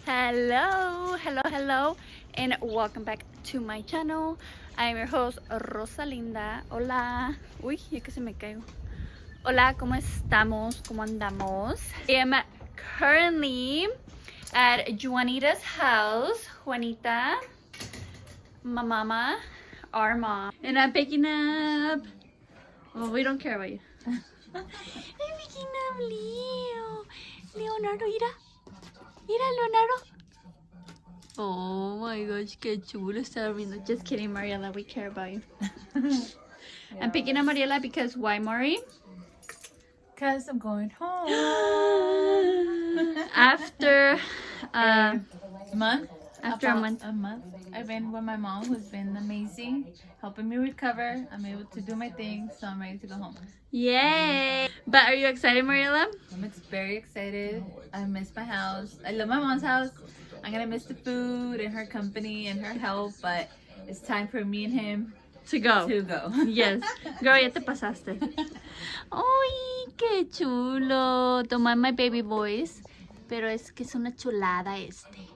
Hello, and welcome back to my channel. I'm your host, Rosalinda. Hola. Uy, ya que se me caigo. Hola, ¿cómo estamos? ¿Cómo andamos? I am currently at Juanita's house. Juanita, my mama, our mom. And I'm picking up... Well, we don't care about you. I'm picking up Leo. Leonardo, mira. Mira, Leonardo. Oh my gosh, qué chulo está durmiendo. Just kidding, Mariela. We care about you. I'm picking up Mariela because why, Mari? Because I'm going home. After a month. After a month. I've been with my mom, who's been amazing, helping me recover. I'm able to do my thing, so I'm ready to go home. Yay! But are you excited, Mariela? I'm very excited. I miss my house. I love my mom's house. I'm gonna miss the food and her company and her help, but it's time for me and him To go. Yes. Girl, ya te pasaste. Ay, qué chulo. Toma my baby voice. Pero es que es una chulada este.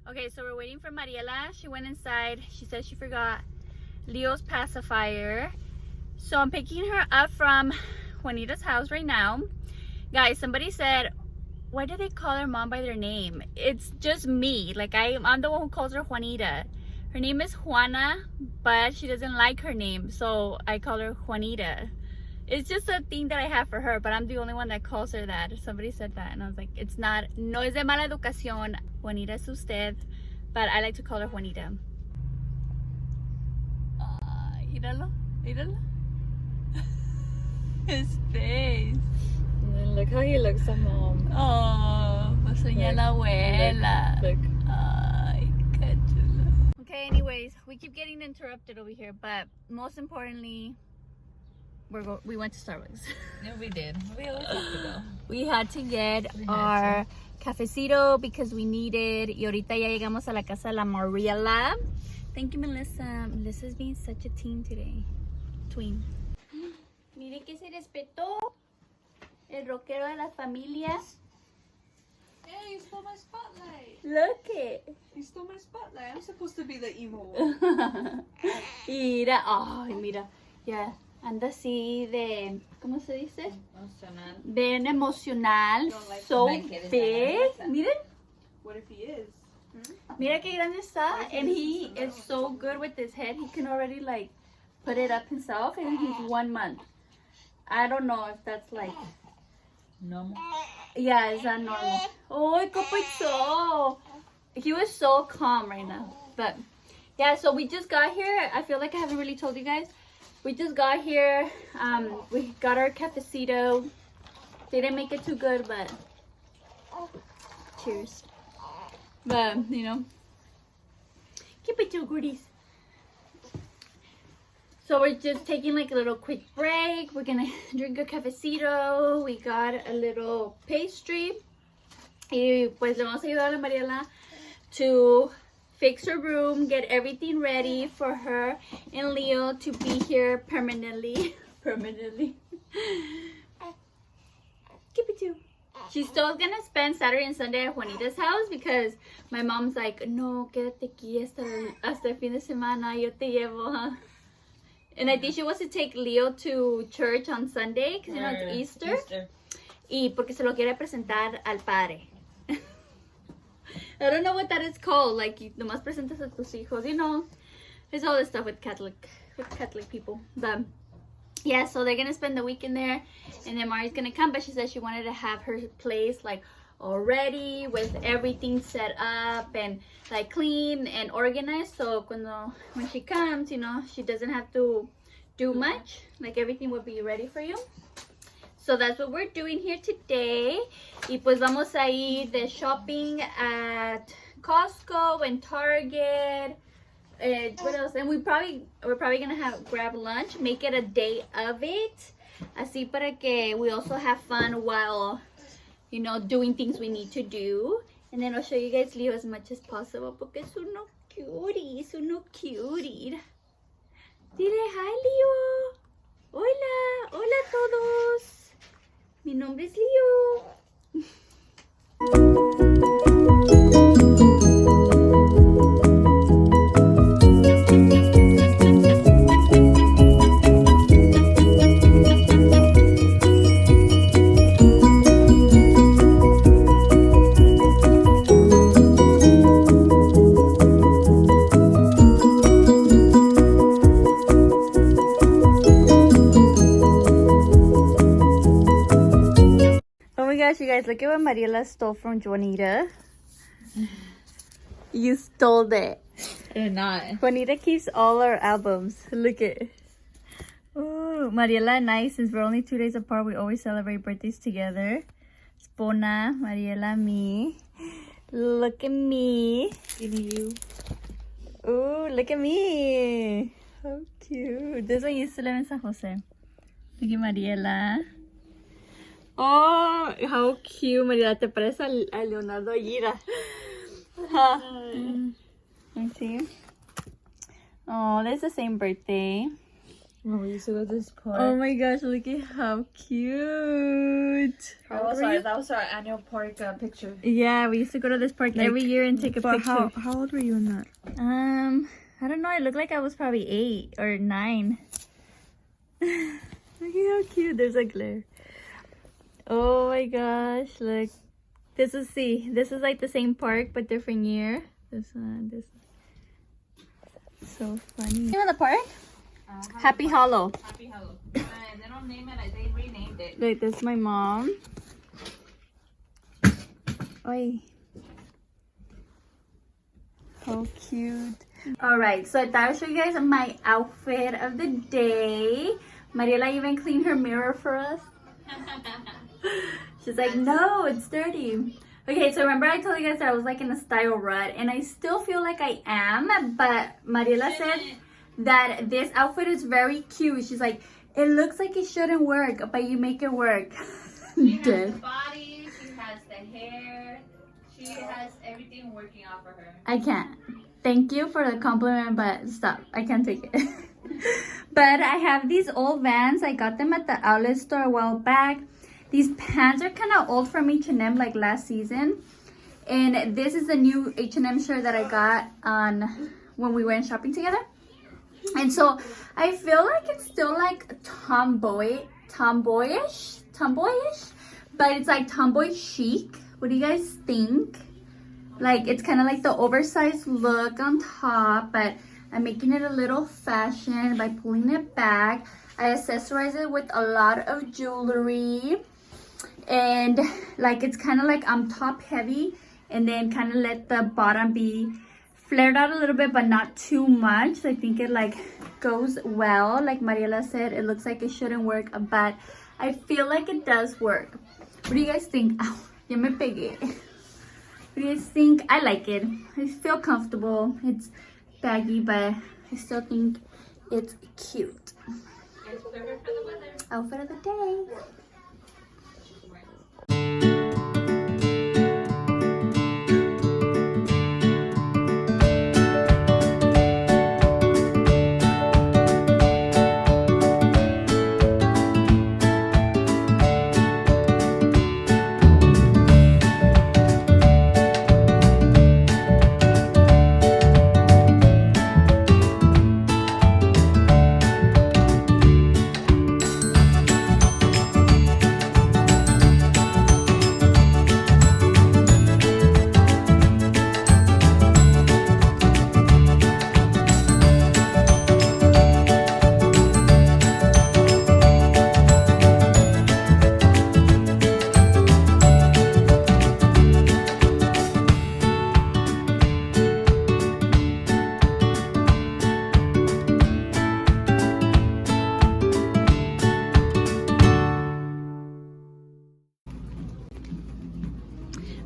Okay, so we're waiting for Mariela. She went inside. She said she forgot Leo's pacifier. So I'm picking her up from Juanita's house right now. Guys, somebody said, why do they call their mom by their name? It's just me. Like, I'm the one who calls her Juanita. Her name is Juana, but she doesn't like her name, so I call her Juanita. It's just a thing that I have for her, but I'm the only one that calls her that. Somebody said that, and I was like, it's not, no es de mala educación. Juanita es usted, but I like to call her Juanita. Míralo, míralo. His face. And look how he looks at mom. Oh, pues soñé la abuela. Look. Ay, qué chulo. Okay, anyways, we keep getting interrupted over here, but most importantly, we went to Starbucks. Yeah, we did. We always have to go. We had to get our cafecito because we needed. Y ahorita ya llegamos a la casa de la Mariela. Thank you, Melissa. Melissa's being such a teen today. Tween. Mire que se respetó. El rockero de la familia. Hey, you stole my spotlight. Look it. You stole my spotlight. I'm supposed to be the evil one. Mira, ay, mira. Ya, anda así de, ¿cómo se dice? Emocional. Bien emocional. Don't like So my kid is big. like that. Miren. What if he is? Mira qué grande está. And he is so good with his head. He can already like put it up himself, and he's 1 month. I don't know if that's like, No. yeah, is that normal? Oh, kapitso. He was so calm right now. But yeah, so we just got here. I feel like I haven't really told you guys. We just got here. We got our cafecito. They didn't make it too good, but cheers. But you know, keep it two goodies. So we're just taking like a little quick break. We're gonna drink a cafecito. We got a little pastry. Y pues le vamos a ayudar a Mariela to fix her room, get everything ready for her and Leo to be here permanently. Permanently. Keep it too. She's still gonna spend Saturday and Sunday at Juanita's house because my mom's like, no, quédate aquí hasta el fin de semana. Yo te llevo, huh? And I think she wants to take Leo to church on Sunday because you know it's Easter. Y porque se lo quiere presentar al padre. I don't know what that is called. Like, nomás presentas a tus hijos. You know, there's all this stuff with Catholic people. But yeah, so they're gonna spend the weekend there, and then Mari's gonna come. But she said she wanted to have her place like already with everything set up and like clean and organized, so when she comes, you know, she doesn't have to do much, like everything will be ready for you. So that's what we're doing here today. Y pues vamos a ir de shopping at Costco and Target. What else? And we're probably gonna grab lunch, make it a day of it, así para que we also have fun while, you know, doing things we need to do. And then I'll show you guys Leo as much as possible porque es uno cutie. Dile hi, Leo. Hola a todos. Mi nombre es Leo. look at what Mariela stole from Juanita. You stole it. I did not. Juanita keeps all our albums. Look at. Oh, Mariela and I, since we're only 2 days apart, we always celebrate birthdays together. Spona, Mariela, me. Look at me. You. Oh, look at me. How cute. This one used to live in San Jose. Look at Mariela. Oh, how cute, Mariela. Te parece a Leonardo Aguirre. Let me see. Oh, that's the same birthday. When we used to go to this park. Oh my gosh, look at how cute. That was our annual park picture. Yeah, we used to go to this park every year and take a picture. How old were you in that? I don't know. It looked like I was probably 8 or 9. Look at how cute. There's a glare. Oh my gosh, look. This is like the same park but different year. This. So funny. Name of the park? Happy Hollow. Happy Hollow. They don't name it, they renamed it. Look, this is my mom. Oi. How cute. Alright, so I thought I'd show you guys my outfit of the day. Mariela even cleaned her mirror for us. She's like, no, it's dirty. Okay, so remember I told you guys that I was like in a style rut, and I still feel like I am, but Mariela said that this outfit is very cute. She's like, it looks like it shouldn't work, but you make it work. She has the body, she has the hair, she has everything working out for her. I can't. Thank you for the compliment, but stop. I can't take it. But I have these old Vans. I got them at the outlet store a while back. These pants are kind of old from H&M, like last season. And this is the new H&M shirt that I got on when we went shopping together. And so I feel like it's still like tomboyish, but it's like tomboy chic. What do you guys think? Like, it's kind of like the oversized look on top, but I'm making it a little fashion by pulling it back. I accessorize it with a lot of jewelry, and like it's kind of like I'm top heavy, and then kind of let the bottom be flared out a little bit, but not too much. I think it like goes well. Like Mariela said, it looks like it shouldn't work, but I feel like it does work. What do you guys think? Ow, ya me pegué. What do you guys think? I like it. I feel comfortable. It's baggy, but I still think it's cute. It's perfect for the weather. Outfit of the day.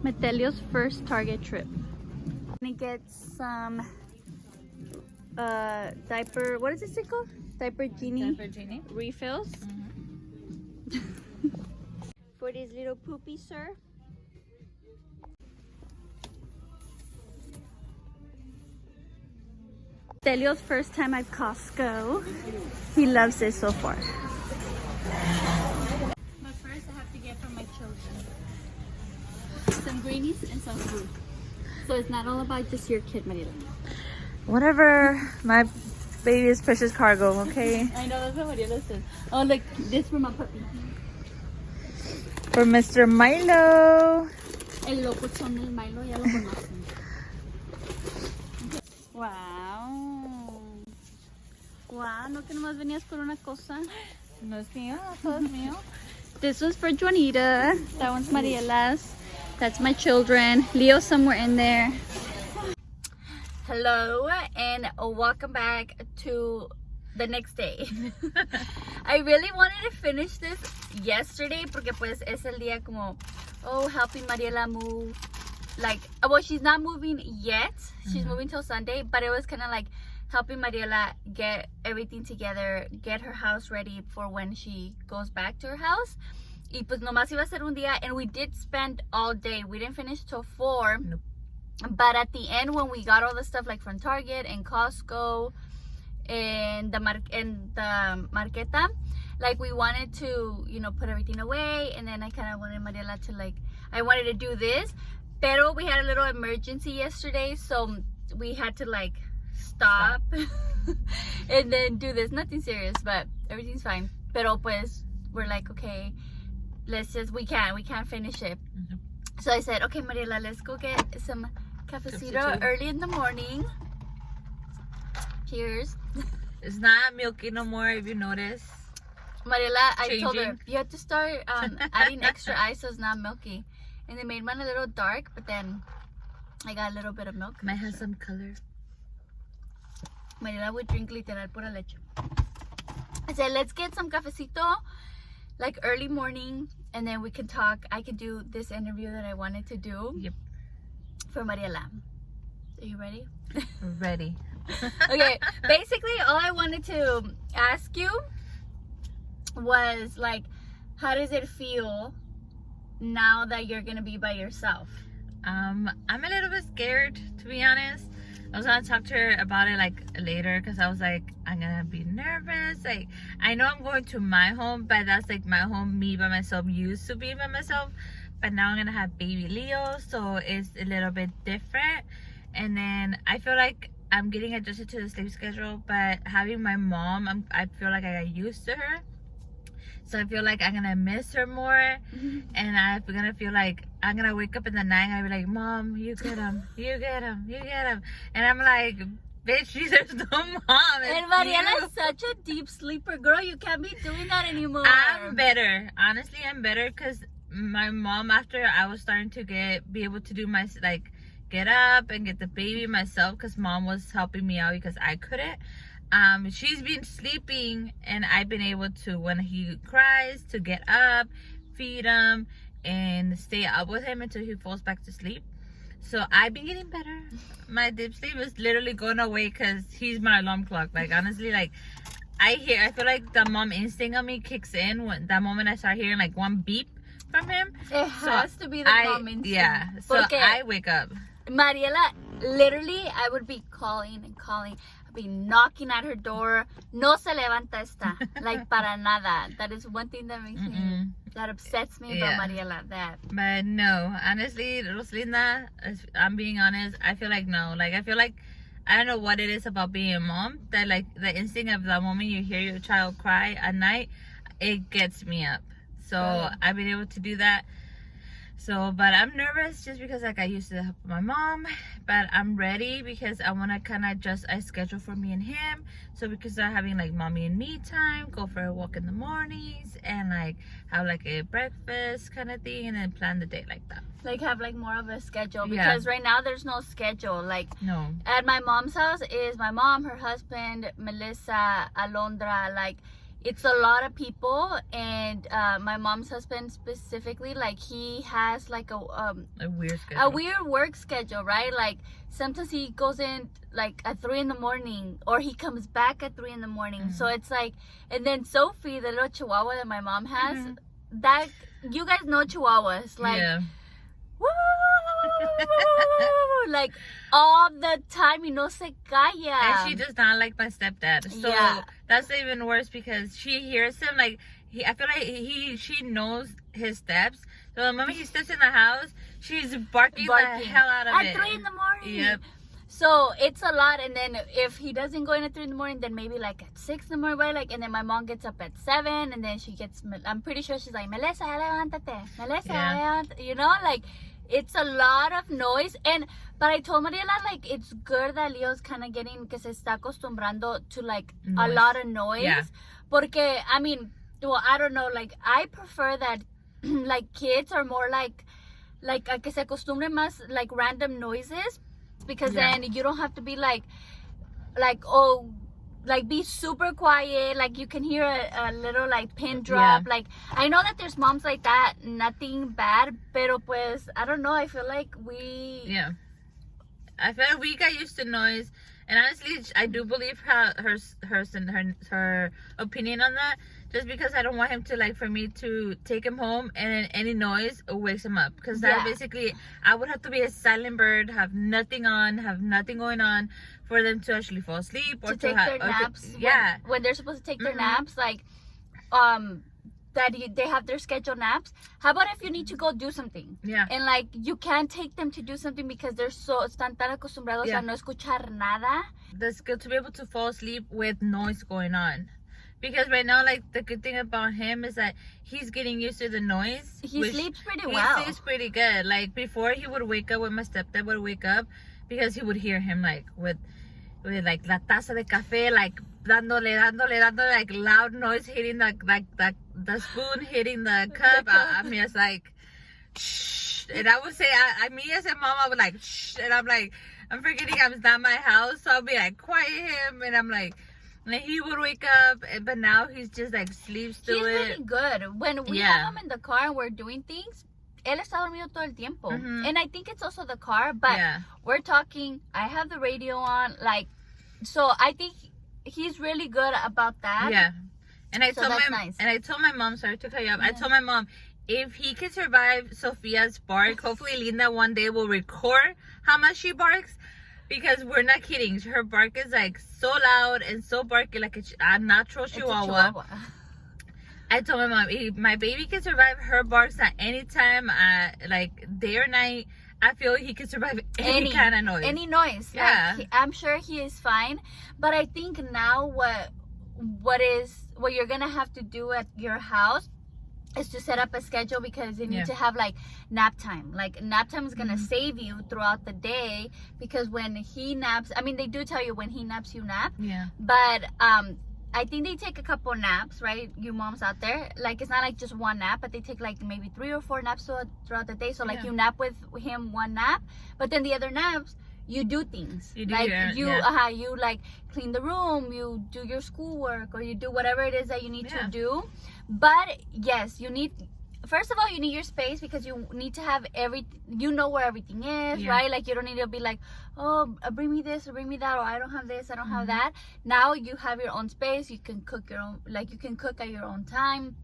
Metelio's first Target trip. I'm gonna get some diaper, what is this thing called? Diaper Genie refills. For this little poopy sir. Metelio's first time at Costco. He loves it so far. But first I have to get from my children some greenies and some food. So it's not all about just your kid, Mariela. Whatever. My baby is precious cargo, okay? I know, that's what Mariela said. Oh, look, this for my puppy. For Mr. Milo. El locochón del Milo, ya lo conocen. Wow. Wow, ¿no que nomás venías por una cosa? No es mío, todo es mío. This was for Juanita. That one's Mariela's. That's my children. Leo's somewhere in there. Hello and welcome back to the next day. I really wanted to finish this yesterday porque pues es el día como, oh, helping Mariela move. Like, well, she's not moving yet. She's moving till Sunday, but it was kind of like helping Mariela get everything together, get her house ready for when she goes back to her house. Y pues nomás iba a ser un día, and we did spend all day. We didn't finish till 4. Nope. But at the end, when we got all the stuff like from Target and Costco and the Marqueta, like we wanted to, you know, put everything away. And then I kind of wanted Mariela to like, I wanted to do this. Pero we had a little emergency yesterday, so we had to like stop and then do this. Nothing serious, but everything's fine. Pero pues we're like, okay, let's just, we can't finish it. So I said, okay, Mariela, let's go get some cafecito early in the morning. Cheers. It's not milky no more, if you notice. Mariela, I told her, Changing. you have to start adding extra ice so it's not milky. And they made mine a little dark, but then I got a little bit of milk. Might have some color. Mariela would drink literal pura leche. I said, let's get some cafecito, like early morning, and then we can talk. I can do this interview that I wanted to do. Yep. For Mariela. Are you ready? Ready. Okay, basically all I wanted to ask you was like, how does it feel now that you're gonna be by yourself? I'm a little bit scared, to be honest. I was gonna talk to her about it like later, because I was like, I'm gonna be nervous. Like, I know I'm going to my home, but that's like my home, me by myself, used to be by myself. But now I'm gonna have baby Leo, so it's a little bit different. And then I feel like I'm getting adjusted to the sleep schedule, but having my mom, I feel like I got used to her. So I feel like I'm gonna miss her more, and I'm gonna feel like I'm gonna wake up in the night and I'll be like, Mom, you get him, you get him, you get him. And I'm like, bitch, there's no mom. And Mariela is such a deep sleeper, girl. You can't be doing that anymore. I'm better. Honestly, I'm better because my mom, after I was starting to be able to do my, like, get up and get the baby myself, because mom was helping me out because I couldn't. She's been sleeping, and I've been able to, when he cries, to get up, feed him, and stay up with him until he falls back to sleep. So I've been getting better. My deep sleep is literally going away because he's my alarm clock. Like, honestly, like, I feel like the mom instinct on me kicks in when that moment I start hearing like one beep from him. It has to be the mom instinct. Yeah, so I wake up. Mariela, literally, I would be calling and calling. I'd be knocking at her door. No se levanta esta. Like, para nada. That is one thing that makes me, that upsets me about Mariela. That. But no, honestly, Rosalinda, I'm being honest, I feel like no. Like, I feel like, I don't know what it is about being a mom, that like the instinct of the moment you hear your child cry at night, it gets me up. So I've been able to do that. So, but I'm nervous just because like I used to help my mom, but I'm ready because I want to kind of adjust a schedule for me and him, so we can start having like mommy and me time, go for a walk in the mornings, and like have like a breakfast kind of thing, and then plan the day like that. Like have like more of a schedule, because right now there's no schedule. Like no. At my mom's house is my mom, her husband, Melissa, Alondra, like it's a lot of people, and my mom's husband specifically, like he has like a weird schedule. A weird work schedule, right? Like sometimes he goes in like at 3 in the morning, or he comes back at 3 in the morning. So it's like, and then Sophie, the little chihuahua that my mom has, that you guys know chihuahuas, like like all the time, no se calla. And she does not like my stepdad. So that's even worse because she hears him, like I feel like she knows his steps. So the moment he steps in the house, she's barking the hell out of it. At 3 in the morning. Yep. So it's a lot, and then if he doesn't go in at 3 in the morning, then maybe like at 6 in the morning, right? Like, and then my mom gets up at 7, and then she gets, I'm pretty sure she's like, Melissa, levántate, Melissa, levántate. You know, like it's a lot of noise. But I told Mariela, like, it's good that Leo's kind of que se está acostumbrando to like noise. A lot of noise. Porque, I mean, well, I don't know, like I prefer that like kids are more like a que se acostumbren más like random noises, because then you don't have to be like oh, like be super quiet, like you can hear a little like pin drop. Like I know that there's moms like that, nothing bad, pero pues I don't know, I feel like I feel like we got used to noise, and honestly I do believe her opinion on that, just because I don't want him to, like, for me to take him home and then any noise wakes him up, because that basically I would have to be a silent bird, have nothing on, have nothing going on for them to actually fall asleep or to take their naps. When they're supposed to take their naps, like that they have their scheduled naps. How about if you need to go do something? And like you can't take them to do something because they're están tan acostumbrados a no escuchar nada. That's good to be able to fall asleep with noise going on. Because right now, like, the good thing about him is that he's getting used to the noise. He sleeps pretty well. He sleeps pretty good. Like, before he would wake up, when my stepdad would wake up, because he would hear him, like, with like, la taza de café, like, dándole, like, loud noise hitting the spoon hitting the cup. I mean, it's like, shh. And I would say, me as a mom, I would like, shh. And I'm like, I'm forgetting it's not my house. So I'll be like, quiet him. And I'm like, and he would wake up, but now he's just like sleeps through it. He's really good. When we have him in the car and we're doing things, él está dormido todo el tiempo. And I think it's also the car, but we're talking, I have the radio on, like, so I think he's really good about that. Yeah. And I told my mom, sorry to cut you off, I told my mom, if he can survive Sophia's bark, hopefully Linda one day will record how much she barks. Because we're not kidding, her bark is like so loud and so barky, like a natural chihuahua. I told my mom, if my baby can survive her barks at any time, like day or night, I feel he can survive any kind of noise. Any noise. Yeah. Like, I'm sure he is fine. But I think now what you're gonna have to do at your house is to set up a schedule, because you need to have like nap time. Like nap time is gonna save you throughout the day, because when he naps, I mean, they do tell you when he naps you nap. But I think they take a couple naps, right? You moms out there, like it's not like just one nap, but they take like maybe 3 or 4 naps throughout the day. So like you nap with him one nap, but then the other naps you do things. You like clean the room, you do your schoolwork, or you do whatever it is that you need to do. But yes, you need, first of all, you need your space, because you need to have where everything is, right? Like you don't need to be like, oh, bring me this or bring me that, or I don't have this, I don't have that. Now you have your own space, you can cook your own, like you can cook at your own time.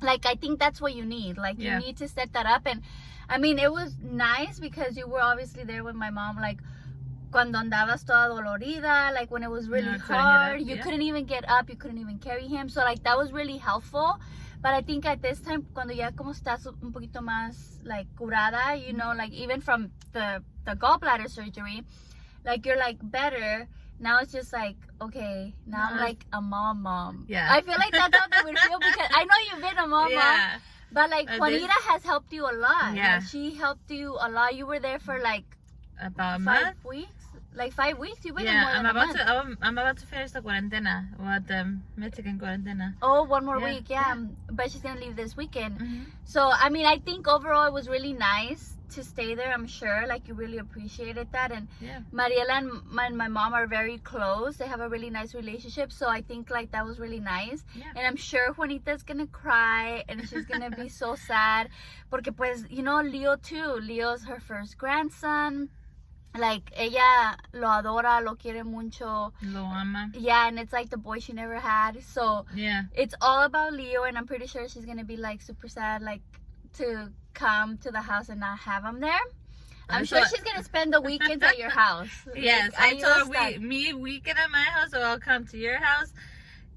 Like I think that's what you need. Like you need to set that up. And I mean, it was nice because you were obviously there with my mom, like cuando andabas toda dolorida, like when it was really hard, you couldn't even get up, you couldn't even carry him. So like that was really helpful. But I think at this time, cuando ya como estás un poquito más like curada, you know, like even from the gallbladder surgery, like you're like better. Now it's just like, okay, now I'm like a mom. Yeah. I feel like that's how they would feel, because I know you've been a mom. But like Juanita has helped you a lot. Yeah. Like, she helped you a lot. You were there for like about 5 weeks. Like 5 weeks. You've been there more than a month. I'm about to finish the cuarentena, or the Mexican cuarentena. Oh, one more week, but she's gonna leave this weekend. So I mean, I think overall it was really nice to stay there. I'm sure like you really appreciated that. And Mariela and my mom are very close. They have a really nice relationship, so I think like that was really nice. And I'm sure Juanita's gonna cry and she's gonna be so sad, porque pues, you know, Leo too. Leo's her first grandson. Like ella lo adora, lo quiere mucho, lo ama. Yeah, and it's like the boy she never had. So it's all about Leo, and I'm pretty sure she's gonna be like super sad, like to come to the house and not have him there. I'm sure she's gonna spend the weekends at your house. Yes, like, I told her weekend at my house, or I'll come to your house.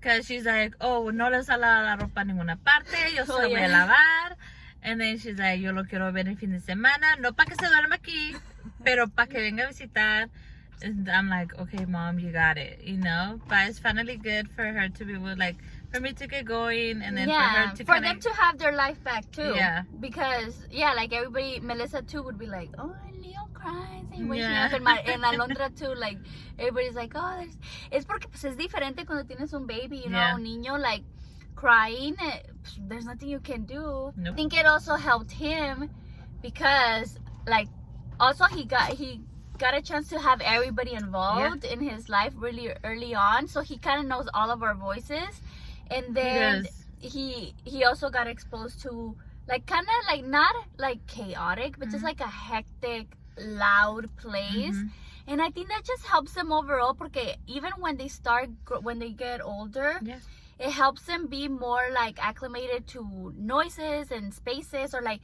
Cause she's like, oh, no le sale la ropa a ninguna parte, yo se lo voy a lavar. And then she's like, yo lo quiero ver el fin de semana, no pa' que se duerma aquí, pero pa' que venga a visitar. And I'm like, okay, mom, you got it, you know. But it's finally good for her to be able, like, for me to get going, and then for her to for them to have their life back too. Yeah. Because like everybody, Melissa too would be like, oh, Leo cries and wakes me up, and Alondra too, like everybody's like, oh, es porque pues es diferente cuando tienes un baby, you know, un niño, like crying, there's nothing you can do. Nope. I think it also helped him because, like, also he got a chance to have everybody involved in his life really early on, so he kind of knows all of our voices. And then he also got exposed to, like, kind of like not like chaotic, but just like a hectic, loud place. And I think that just helps them overall, because even when they get older, it helps them be more like acclimated to noises and spaces, or like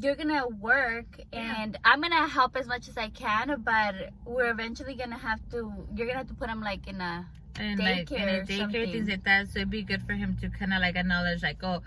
you're gonna work and I'm gonna help as much as I can, but we're eventually you're gonna have to put them like in a daycare, things like that. So it'd be good for him to kind of like acknowledge, like, oh,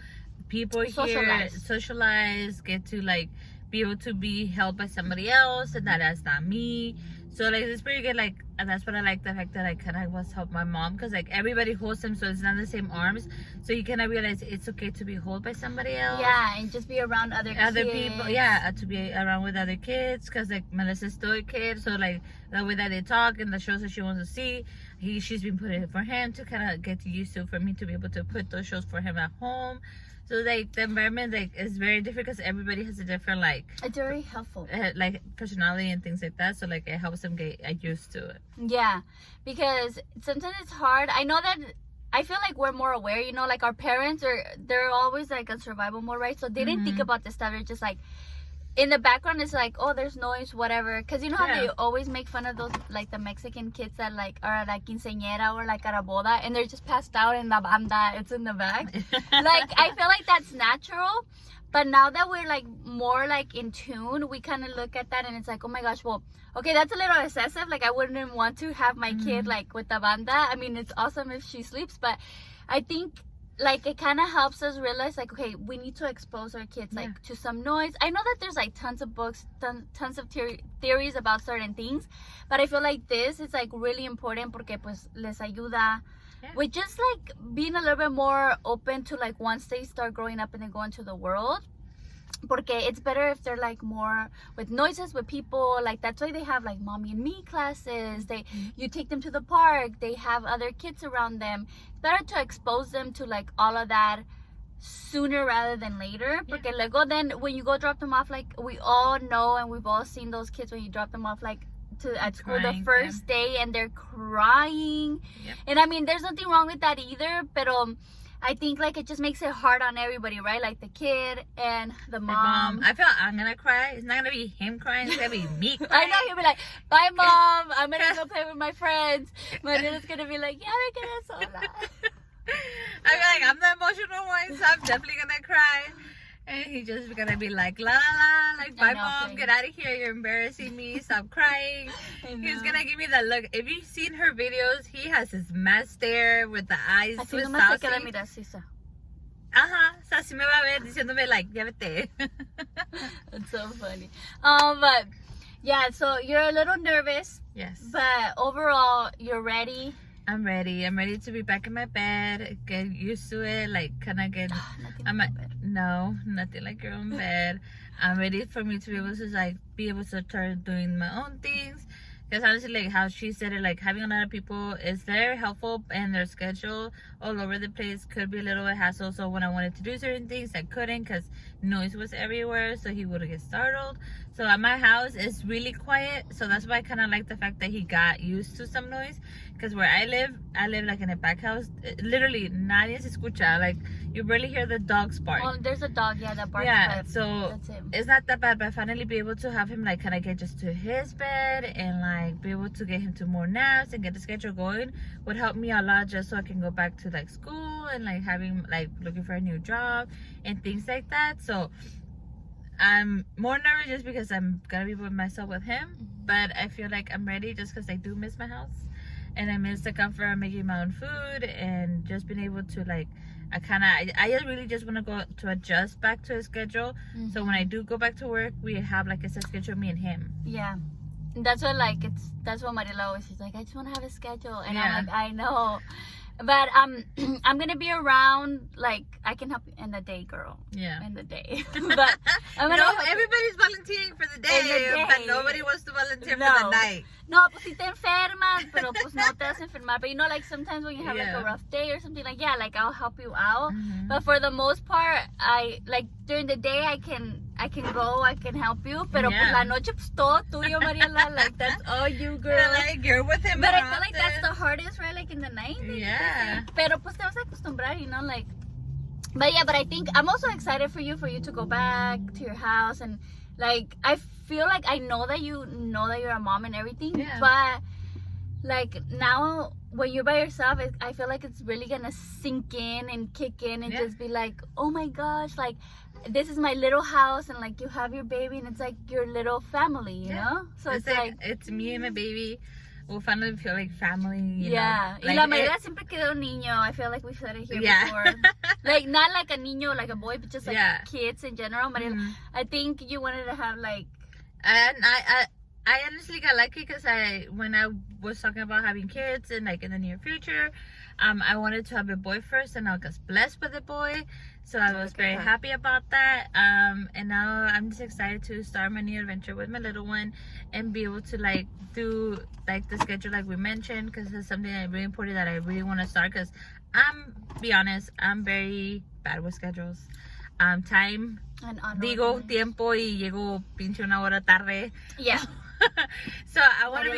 people here socialize, get to like be able to be helped by somebody else, and that's not me. So like it's pretty good, like, and that's what I like, the fact that I kind of was help my mom, because like everybody holds him, so it's not the same arms, so you kind of realize it's okay to be held by somebody else. Yeah, and just be around other people. Yeah, to be around with other kids, because like Melissa's still a kid, so like the way that they talk and the shows that she wants to see, she's been putting it for him to kind of get used to, for me to be able to put those shows for him at home. So like the environment like is very different, because everybody has a different like. It's very helpful. Like personality and things like that. So like it helps them get used to it. Yeah, because sometimes it's hard. I know that I feel like we're more aware. You know, like our parents they're always like in survival mode, right? So they didn't think about this stuff. They're just like, in the background it's like, oh, there's noise, whatever, because you know how they always make fun of those, like the Mexican kids that like are like quinceañera or like at a boda, and they're just passed out in the banda, it's in the back. Like I feel like that's natural, but now that we're like more like in tune, we kind of look at that and it's like, oh my gosh, well, okay, that's a little excessive. Like I wouldn't want to have my kid like with the banda. I mean, it's awesome if she sleeps, but I think like it kind of helps us realize, like, okay, we need to expose our kids like to some noise. I know that there's like tons of books, tons of theories about certain things, but I feel like this is like really important, porque pues les ayuda with just like being a little bit more open to, like, once they start growing up and they go into the world. Porque it's better if they're like more with noises, with people. Like that's why they have like mommy and me classes. You take them to the park, they have other kids around them. It's better to expose them to like all of that sooner rather than later. Porque luego then when you go drop them off, like we all know and we've all seen those kids when you drop them off like at school the first day and they're crying. And I mean, there's nothing wrong with that either, but I think like it just makes it hard on everybody, right? Like the kid and the mom. I feel I'm gonna cry. It's not gonna be him crying. It's gonna be me crying. I know, he'll be like, "Bye, mom. I'm gonna go play with my friends." Mariela's gonna be like, "Yeah, me quedé sola." I'm like, I'm the emotional one, so I'm definitely gonna cry. And he's just gonna be like, la la la, like, bye mom, get out of here, you're embarrassing me, stop crying. He's gonna give me that look. If you've seen her videos, he has his mad stare with the eyes así so nomás se queda mirar, sí, Ajá, o sea, así me va a ver diciéndome like, ya vete. It's so funny. But yeah, so you're a little nervous. Yes. But overall, you're ready. I'm ready. I'm ready to be back in my bed, get used to it, like kind of get. No, nothing like your own bed. I'm ready for me to be able to like be able to start doing my own things. Because honestly, like how she said it, like having a lot of people is very helpful, and their schedule all over the place could be a little bit hassle. So when I wanted to do certain things, I couldn't because noise was everywhere, so he would get startled. So at my house, it's really quiet, so that's why I kind of like the fact that he got used to some noise. Because where I live like in a back house, literally nadie se escucha. Like you barely hear the dogs bark. Well, there's a dog, yeah, that barks. Yeah, so that's him. It's not that bad, but finally be able to have him like kind of get just to his bed and like be able to get him to more naps and get the schedule going would help me a lot, just so I can go back to like school and like having like looking for a new job and things like that. So I'm more nervous just because I'm gonna be with myself with him, but I feel like I'm ready just because I do miss my house and I miss the comfort of making my own food and just being able to like I really just want to go to adjust back to a schedule. So when I do go back to work, we have like a set schedule, me and him. Yeah, that's what Mariela always is like, I just want to have a schedule, and I'm like, I know, but I'm gonna be around. Like I can help you in the day, girl. Yeah, in the day. But I'm gonna everybody's volunteering for the day. day, but nobody wants to volunteer for the night. No, pues si te enfermas, pero pues no te vas a enfermar. But you know, like sometimes when you have like a rough day or something, like like I'll help you out. But for the most part, I like during the day I can go, I can help you. Pero pues la noche pues todo tuyo, Mariela. Like that's all you, girl. Yeah, like you're with him. But I feel like that's the hardest, right? Like in the night. Yeah. Pero pues te vas a acostumbrar, you know, like. But yeah, but I think I'm also excited for you to go back to your house and like I feel like I know that you're a mom and everything, but like now when you're by yourself, I feel like it's really gonna sink in and kick in and just be like, oh my gosh, like this is my little house and like you have your baby and it's like your little family, you know? So it's like it's me and my baby. We'll finally feel like family, you know? Y la Mariela siempre quedó un niño. I feel like we've said it here before. Like, not like a niño, like a boy, but just like kids in general. Mariela, I think you wanted to have like... And I honestly got lucky because when I was talking about having kids and like in the near future, I wanted to have a boy first and I was blessed with a boy. So I was very happy about that. And now I'm just excited to start my new adventure with my little one and be able to like do like the schedule like we mentioned, because it's something that really important that I really want to start, because be honest, I'm very bad with schedules. Time, digo tiempo y llego pinche una hora tarde. Yeah. So I want to be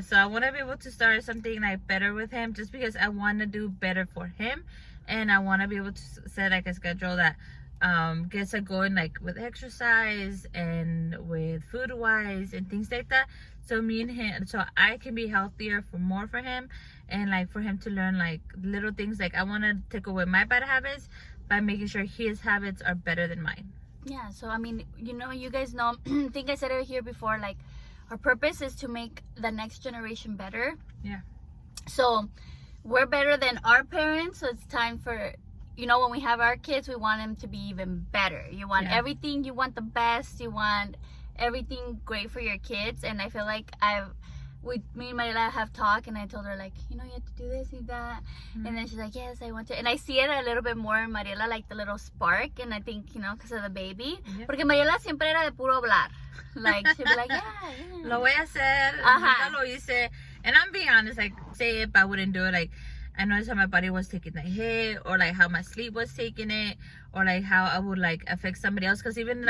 so I want to be able to start something like better with him, just because I want to do better for him, and I want to be able to set like a schedule that gets it going, like with exercise and with food wise and things like that, so me and him, so I can be healthier for him, and like for him to learn like little things. Like I want to take away my bad habits by making sure his habits are better than mine. Yeah, so I mean, you know, you guys know, I think I said it here before, like our purpose is to make the next generation better. Yeah. So we're better than our parents, so it's time for, you know, when we have our kids, we want them to be even better. You want everything, you want the best, you want everything great for your kids. And I feel like me and Mariela have talked, and I told her like, you know, you have to do this and that, and then she's like, yes, I want to. And I see it a little bit more in Mariela, like the little spark, and I think, you know, because of the baby. Porque Mariela siempre era de puro hablar, like she'd be like, lo voy a hacer, nunca lo hice. And I'm being honest, like, say if I wouldn't do it, like I noticed how my body was taking the hit, or like how my sleep was taking it, or like how I would like affect somebody else. Because even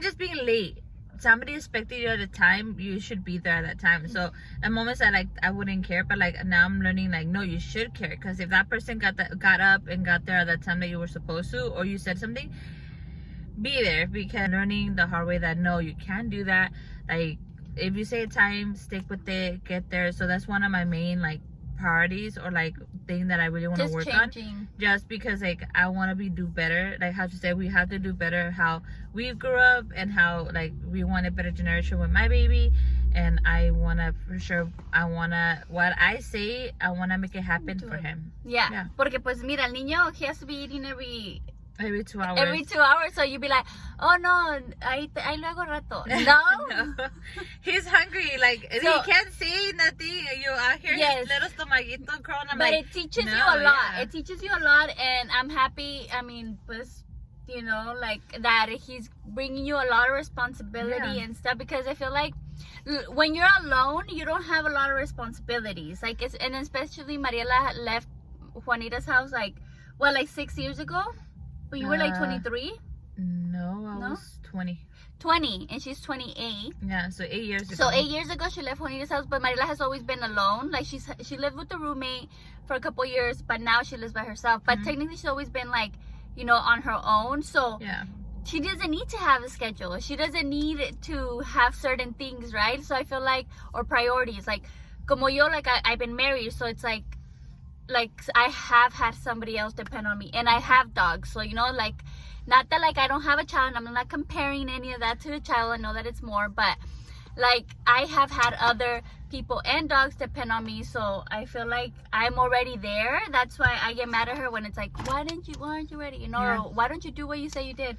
just being late, somebody expected you at a time, you should be there at that time. So at moments I wouldn't care, but like now I'm learning like, no, you should care, because if that person got up and got there at that time that you were supposed to, or you said something, be there. Because learning the hard way that no, you can't do that. Like if you say a time, stick with it, get there. So that's one of my main like priorities, or like thing that I really want to work on, just because like I want to do better. Like how to say, we have to do better how we grew up, and how like we want a better generation with my baby. And I want to, for sure, what I say, I want to make it happen for him. Yeah. Porque pues mira, el niño, he has to be eating every 2 hours. Every 2 hours, so you'd be like, oh no, ahí luego rato. No. He's hungry, like so, he can't say nothing. You out here, his little stomaguito crawling. But like, it teaches you a lot. Yeah. It teaches you a lot, and I'm happy. I mean, pues, you know, like that he's bringing you a lot of responsibility and stuff, because I feel like when you're alone, you don't have a lot of responsibilities. Like, and especially Mariela left Juanita's house like 6 years ago. But you were like 23? No, I was 20. 20, and she's 28. Yeah, so 8 years ago. So 8 years ago, she left Juanita's house, but Mariela has always been alone. Like, she lived with a roommate for a couple years, but now she lives by herself. But technically, she's always been, like, you know, on her own. So she doesn't need to have a schedule. She doesn't need to have certain things, right? So I feel like, or priorities. Like, como yo, like, I've been married, so it's like I have had somebody else depend on me, and I have dogs, so you know, like, not that like I don't have a child, and I'm not comparing any of that to the child. I know that it's more, but like I have had other people and dogs depend on me, so I feel like I'm already there. That's why I get mad at her when it's like, why aren't you ready, you know, or why don't you do what you say you did?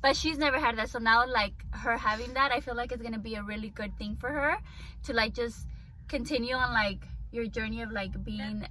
But she's never had that, so now like her having that, I feel like it's gonna be a really good thing for her to like just continue on like your journey of like being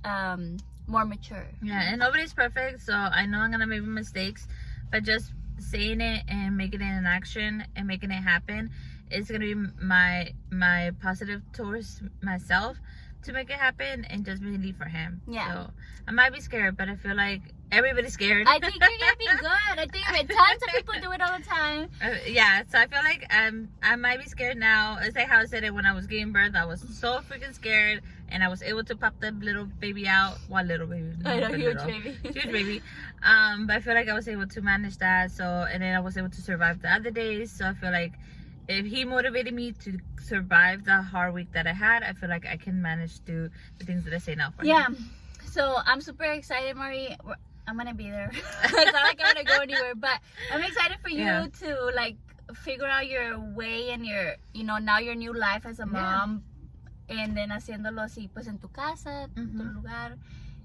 more mature. Yeah, and nobody's perfect, so I know I'm gonna make mistakes, but just saying it and making it an action and making it happen is gonna be my positive towards myself to make it happen, and just believe for him. Yeah. So I might be scared, but I feel like everybody's scared. I think you're gonna be good. I think tons of people do it all the time. Yeah, so I feel like I might be scared now. It's like how I said it when I was giving birth. I was so freaking scared, and I was able to pop the little baby out. One little baby. I know, huge little. baby. Huge baby. But I feel like I was able to manage that. So, and then I was able to survive the other days. So I feel like if he motivated me to survive the hard week that I had, I feel like I can manage to do the things that I say now for him. So I'm super excited, Marie. I'm gonna be there. It's not like I'm gonna go anywhere, but I'm excited for you to like figure out your way and your, you know, now your new life as a mom, and then haciéndolo así pues en tu casa, tu lugar.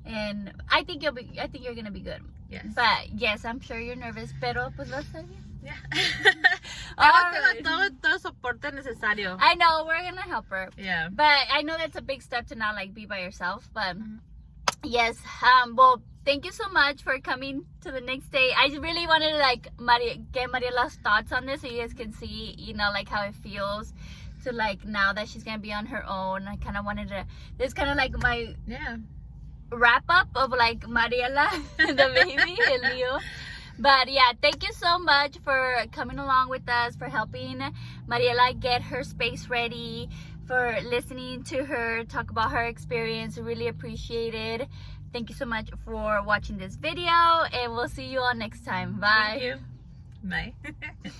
And I think you're gonna be good. Yes. But yes, I'm sure you're nervous, pero pues va a estar bien. Yeah. Alright. todo soporte necesario. I know, we're gonna help her. Yeah. But I know that's a big step to not like be by yourself. But yes, well, thank you so much for coming to the next day. I really wanted to like get Mariela's thoughts on this so you guys can see, you know, like how it feels to like now that she's gonna be on her own. I kind of wanted to. This kind of like my wrap up of like Mariela, the baby, el Leo. But yeah, thank you so much for coming along with us, for helping Mariela get her space ready, for listening to her talk about her experience. Really appreciate it. Thank you so much for watching this video, and we'll see you all next time. Bye. Thank you. Bye.